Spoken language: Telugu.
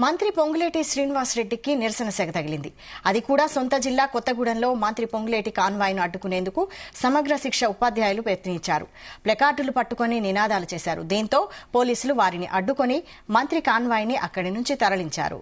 మంత్రి పొంగులేటి శ్రీనివాసరెడ్డికి నిరసన సెగ తగిలింది. అది కూడా సొంత జిల్లా కొత్తగూడెంలో మంత్రి పొంగులేటి కాన్వాయ్ను అడ్డుకునేందుకు సమగ్ర శిక్ష ఉపాధ్యాయులు ప్రయత్నించారు. ప్లకార్డులు పట్టుకుని నినాదాలు చేశారు. దీంతో పోలీసులు వారిని అడ్డుకుని మంత్రి కాన్వాయ్ని అక్కడి నుంచి తరలించారు.